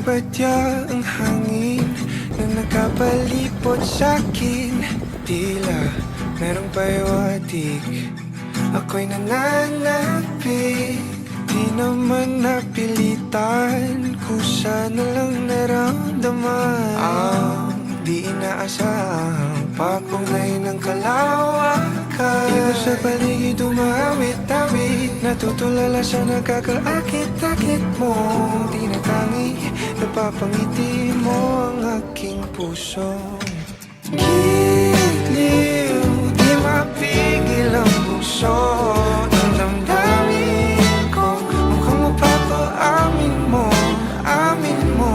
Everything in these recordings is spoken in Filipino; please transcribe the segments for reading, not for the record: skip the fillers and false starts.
badya ang hangin na nakapalipot sa'kin. Tila merong pahiwatig, ako'y nananapit. Di naman napilitan, kusa na lang naramdaman ang di inaasahang papunay ng kalawakan. Iba sa paligid umawit-awit, natutulala sa nakakaakit-akit mo. Tinatangi, napapangiti mo ang aking puso. Giliw, di mapigil ang puso. Ang damdamin ko, mukhang mapapaamin mo, amin mo.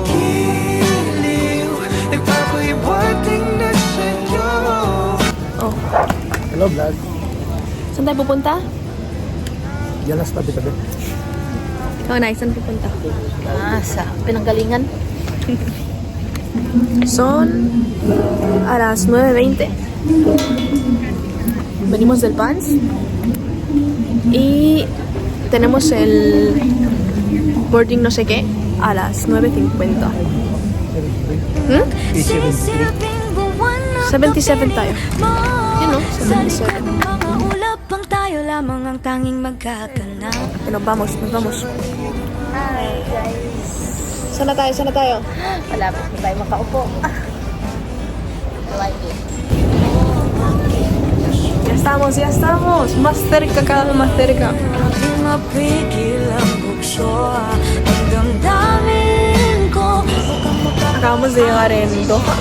Giliw, nagpapahiwating na sa'yo. Oh, Hello, vlog. saan tayo pupunta? Yan lang sa tabi-tabi. Ikaw na, saan pupunta? Sa pinanggalingan. Son a las 9:20. Venimos del Pans y tenemos el boarding no sé qué a las 9:50. 77 tayo. You know, 77. Nos vamos, nos vamos. Hi guys. Saan na tayo? Saan na tayo? Malapit na tayo makaupo. I like it. Ya estamos, ya estamos. Más cerca, cada vez más cerca. Acabamos de llegar en Doha.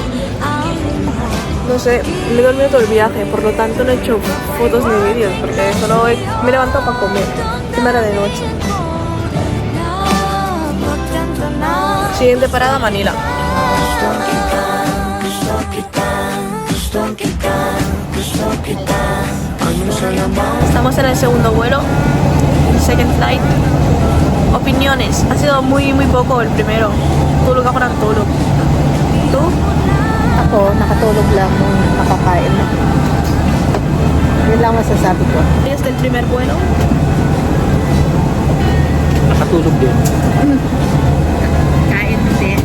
No sé, me he dormido todo el viaje, por lo tanto no he hecho fotos ni vídeos, porque solo me he levantado para comer. Encima era de noche. Siguiente parada, Manila. Estamos en el segundo vuelo, second flight. Opiniones, ha sido muy poco el primero. Tulog ako ng tulog. ¿Tú? Ako, nakatulog lang nung nakakain. Yun lang masasabi ko. Desde el primer vuelo. Nakatulog din. Kain din.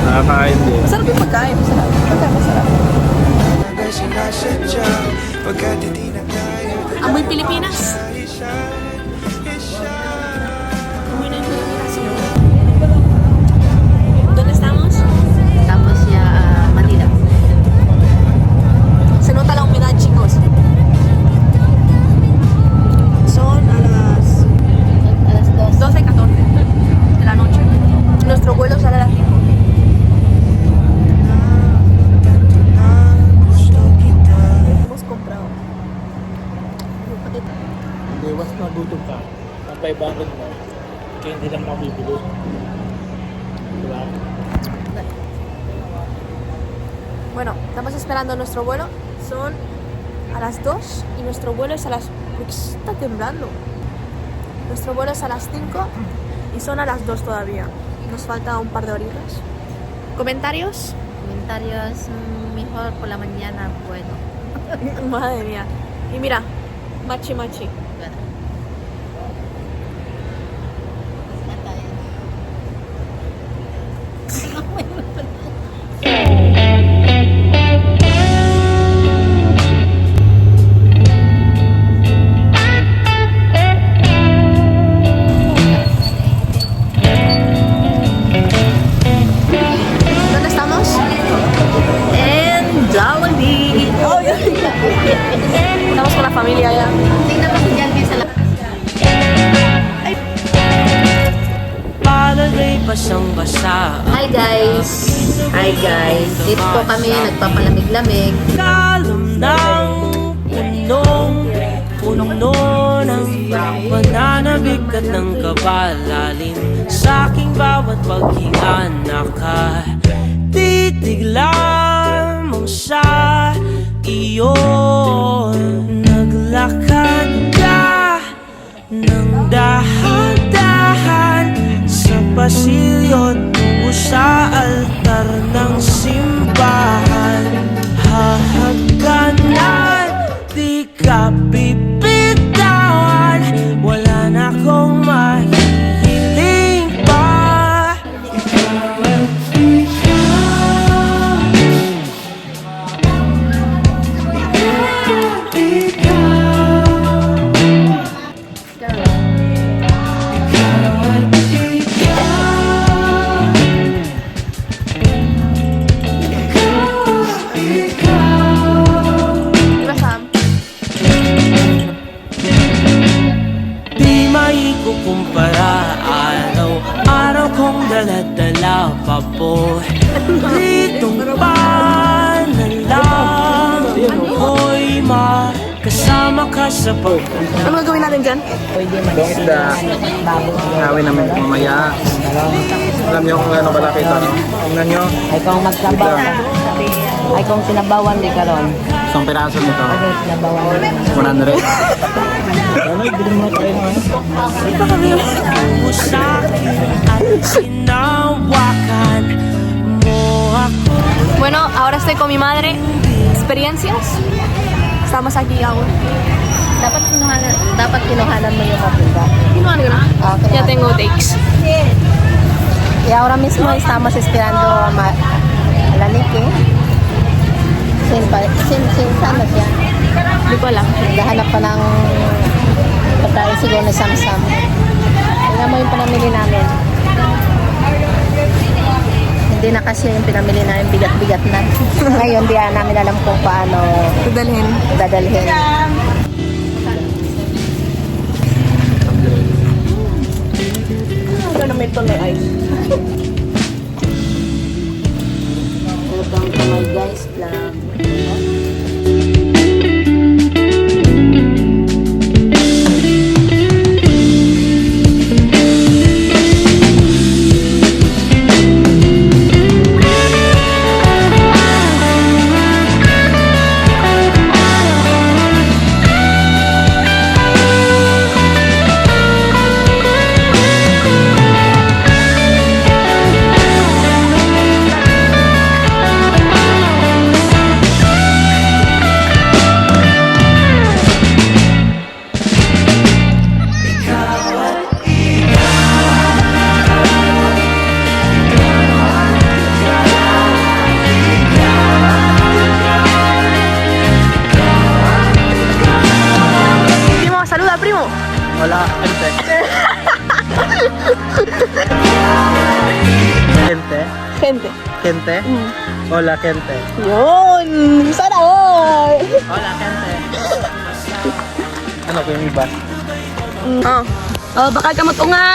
Nakakain din. Masarap yung pagkain. Masarap. Masarap. Amoy Pilipinas. ¿Dónde estamos? Tapos Manila. Se nota la humedad, chicos. Son a las A las 12:14 de la noche. Nuestro vuelo sale a las 5. Hemos comprado. Hindi, once nagutom ka, ang 500 mo, kaya hindi lang mabibili. Diba? Bueno, estamos esperando nuestro vuelo. Son a las 2 y nuestro vuelo es a las... ¿Por qué está temblando? Nuestro vuelo es a las 5 y son a las 2 todavía. Nos falta un par de horitas. ¿Comentarios? Comentarios, mejor por la mañana, bueno. Madre mía. Y mira, machi machi. Bueno. ¿Dónde estamos? En Jollibee. Estamos con la familia ya. Tingnan mo si Jollibee sa Hi guys! Hi guys! Dito po kami nagpapalamig-lamig. Kalam ng punong ng pananabik at ng kabalalim sa aking bawat paghinga nakatitig lamang sa iyo. Naglakad ka ng dahan-dahan sa pasilyo tungo sa altar ng simbahan. Hahagkanan, di ka bibitawan. Wala na akong mahihiling pa. Ditong pa na lang ako'y makasama ka sa pag Ano gagawin natin dyan? Pwede Itong isda, bago. gawin namin mamaya. Alam niyo kung ano kalapit ano? Tingnan niyo, Ay kung magsabaw. Ay kung sinabawan di karon. isang piraso nito. Ay sinabawan. 100. Ano, ibili mo tayo ng ano? mo sa'kin at hinawakan mo ako. Bueno, ahora estoy con mi madre. ¿Experiencias? Estamos aquí aún. Dapat kinuhanan mo yung kapita. Kinuha ko na. Okay. Ya tengo takes. Y ahora mismo estamos esperando a la Niki. Sin sana siya. Hindi ko alam. Naghahanap pa ng pagkain siguro na samsam. Tingnan mo yung pinamili namin. Hindi na kasi yung pinamili namin bigat-bigat na. Ngayon di namin alam kung paano Dadalhin. dadalhin. Ano na may tuloy ice? Welcome to my guys vlog. Primo, saluda, primo. Wala, kente. Kente? Gente. Kente? Hola, kente. Yun! Sana all! Hola, kente. Ano ko yung iba? Oh. Oh, bakal ka mag-unga!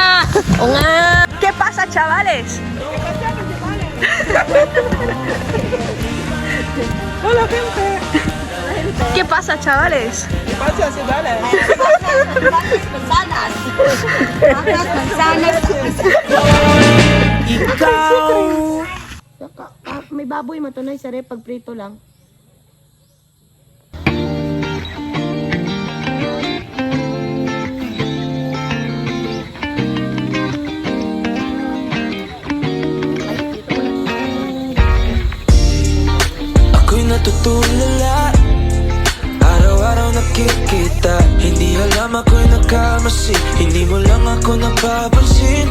Unga! ¿Qué pasa, chavales? Hola, kente. ¿Qué pasa, chavales? Pasa, si Dale. Ikaw May baboy matunoy sa rep pag prito lang. ako'y natutulala. Araw-araw nakikita. Hindi alam ako'y nagkamasi. Hindi mo lang ako napapansin.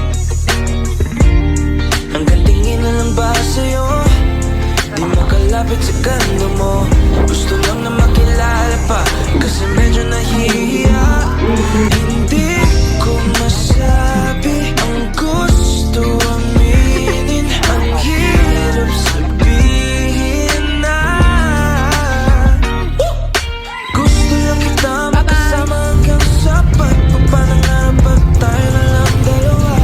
Hanggang tingin na lang ba sa'yo? Di makalapit sa ganda mo. Gusto lang na makilala pa, kasi medyo nahihiya. Hindi ko masabi ang gusto aminin. Ang hirap sabihin na gusto lang kita makasama hanggang sa pagpapanangarap at tayo na lang dalawa.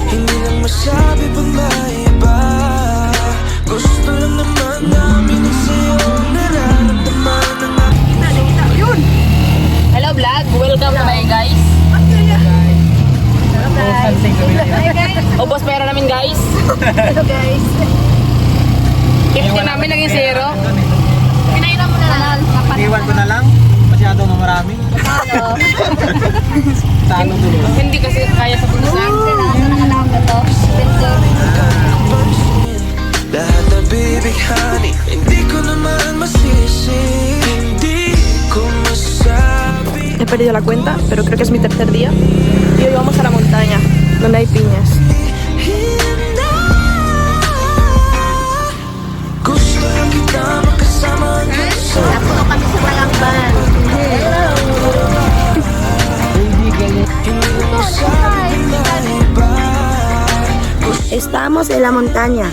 Hindi lang masabi pag may iba. Gusto lang naman namin ang sa'yo nararamdaman ng aking Hello vlog, welcome to my guys. Ubos pera namin guys. Hello guys. 50 namin naging zero. Pinailan mo na lang. Iniwan ko na lang. Masyado na marami. Saan ang tulo? Hindi kasi kaya sa punusan. lahat na bibighani. Hindi ko naman masisi. Hindi ko masabi. He perdido la cuenta, pero creo que es mi tercer día. Y hoy vamos a la montaña, donde hay piñas. Gusto lang kita makasama hanggang sa Napuno kami sa Talangban. hindi lang masabi ng iba. Estamos en la montaña.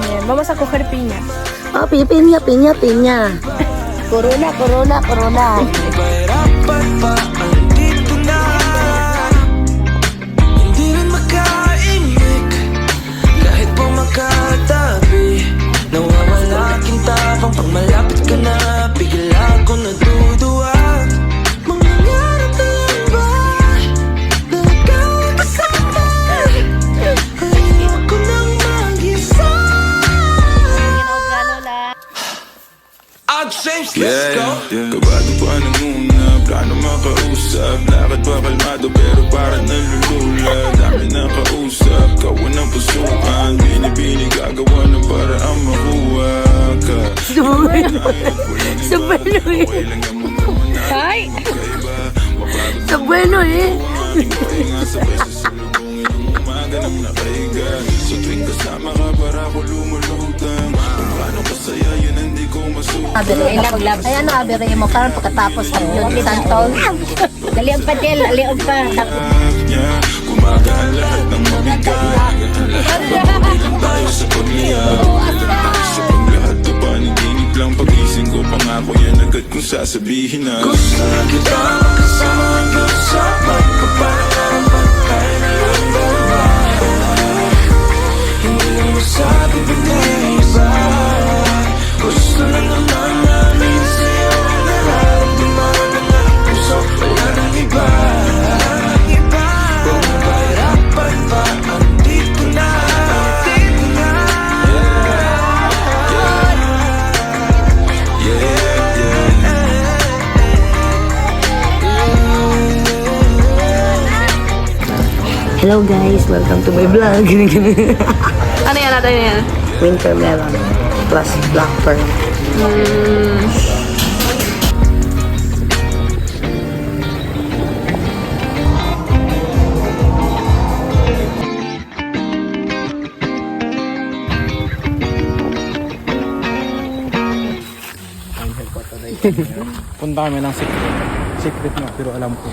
Bien, vamos a coger piñas. Oh, piña, piña, piña. Corona, corona, corona. Pahirapan pa ang dito na. Hindi rin makaimik. shapes, let's go. Kabado pa ng una, plano makausap. Lakad pa kalmado pero parang nalulula. Dami na kausap, kawan ng pusukan. Binibini gagawa ng paraan makuha ka. Sa bueno eh. Ay! Sa bueno eh. Sabay sa sulubungin ang umaganap na kaiga. Sa tuwing kasama ka para ako lumulutang. Kung paano kasaya yun hindi ko masuka. Ay ano abire mo karon pagkatapos ang yun santol. Dali ang padel, aliog pa. Niya, gumagaan lahat ng mabigat. Bilang tayo sa pagniyak. Sabang lahat to paniginip lang. Pagising ko pangako yan agad kung sasabihin na Gusto lang kita makasama hanggang sa pagpapalaman. Kaya na lang ba? Hindi lang masabi pinag-iba. Gusto lang naman namin sa'yo ang nararamdaman ng aking puso. Wala nang iba. Kung mahirapan pa, andito na. Hello guys, welcome to my vlog. Ano yan natin yan? Winter melon plus black pearl. Punta kami ng secret. Secret na, pero alam ko.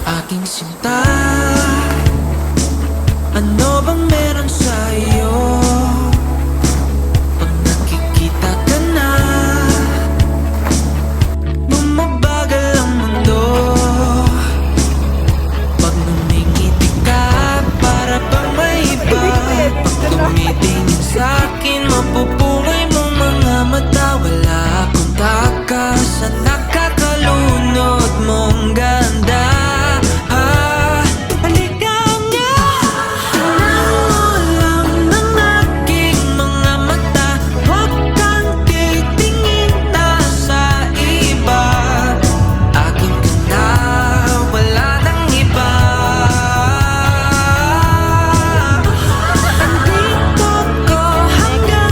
Aking sinta, ano bang meron sa'yo? Pag nakikita ka na, bumabagal ang mundo. Pag numingiti ka, para bang may iba. Pag tumitingin sa'kin, mapupungay mo mga mata. Wala akong takas sa nakakalunod mong ganda. Hanggang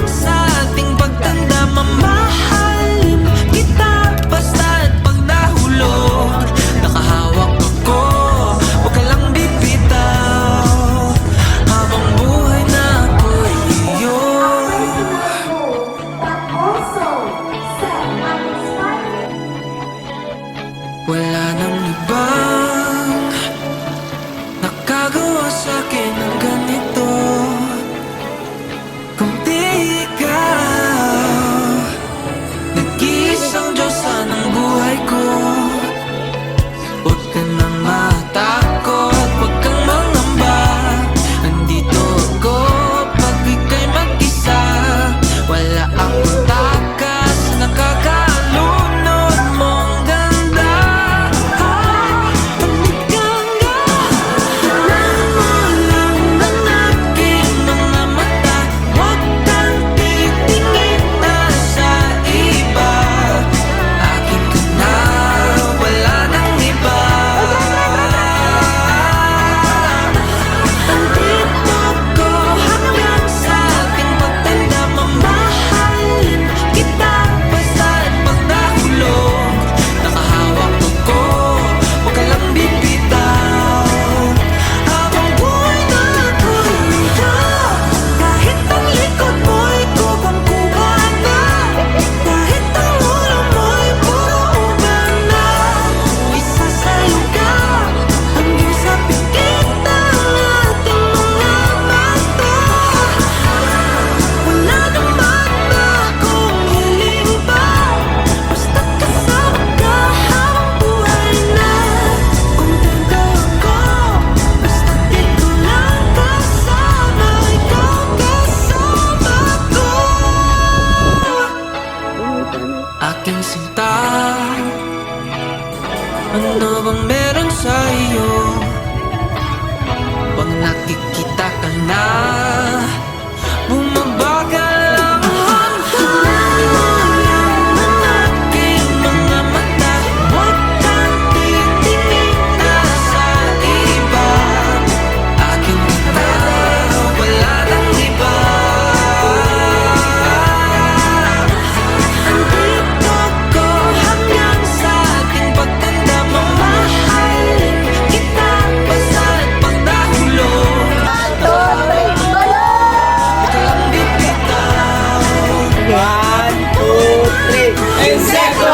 Insecto!